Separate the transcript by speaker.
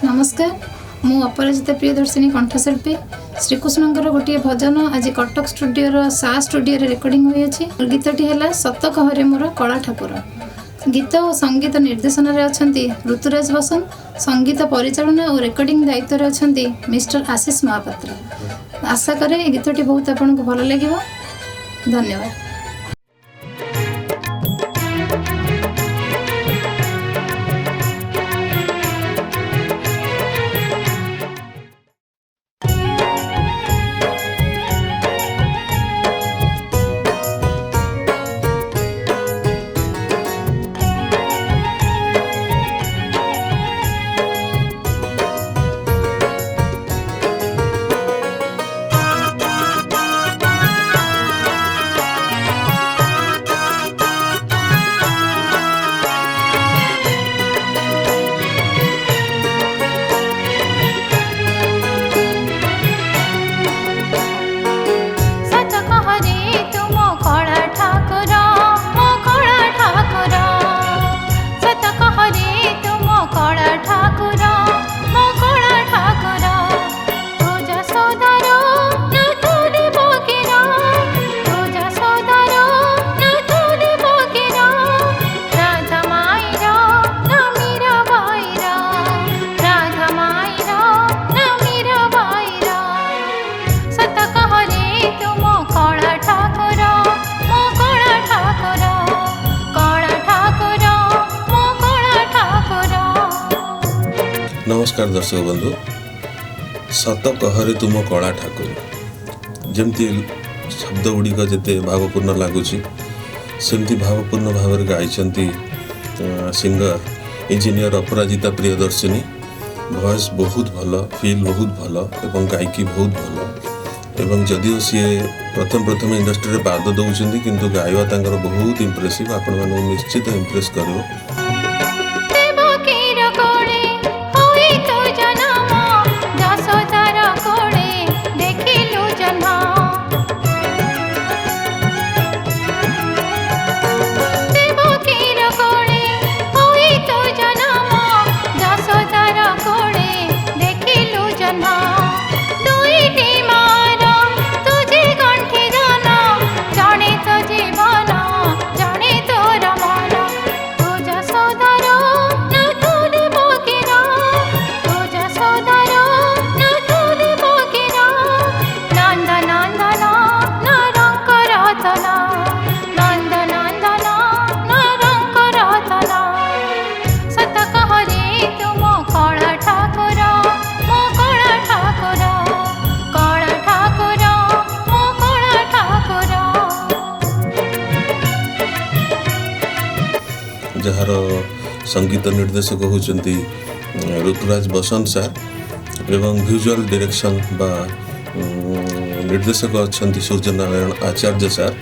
Speaker 1: नमस्कार मु अपराजिता प्रियदर्शिनी कंठशिल्पी श्रीकृष्णकर गोटे भजन आज कटक स्टूडियो सा स्टूडियो रेकर्डिंग होती। गीतटी है सत कहरे मोर कला ठाकुर। गीत और संगीत निर्देशन अच्छा ऋतुराज बसंत, संगीत परिचालना और रेकर्डिंग दायित्व अच्छा मिस्टर आशीष महापात्र। आशा करे गीतटी बहुत आपको भल लगे। धन्यवाद।
Speaker 2: नमस्कार दर्शक बंधु, सत कहरे तुम कला ठाकुर जमती शब्द गुड़िक जिते भावपूर्ण लगुच सेमती भावपूर्ण भाव गाई सिंगर इंजीनियर अपराजिता प्रियदर्शिनी। वॉइस बहुत भल, फील बहुत भल एवं गायकी बहुत भल एवं जदिओ सी प्रथम इंडस्ट्री में पाद दौरान किंतु गायबा तांकर बहुत इम्प्रेसिव। आपण मानू निश्चित इम्प्रेस करिवो। जार संगीत निर्देशक होचंती ऋतुराज बसंत सार एवं विजुअल डायरेक्शन बा निर्देशक अच्छा सूर्यनारायण आचार्य सार।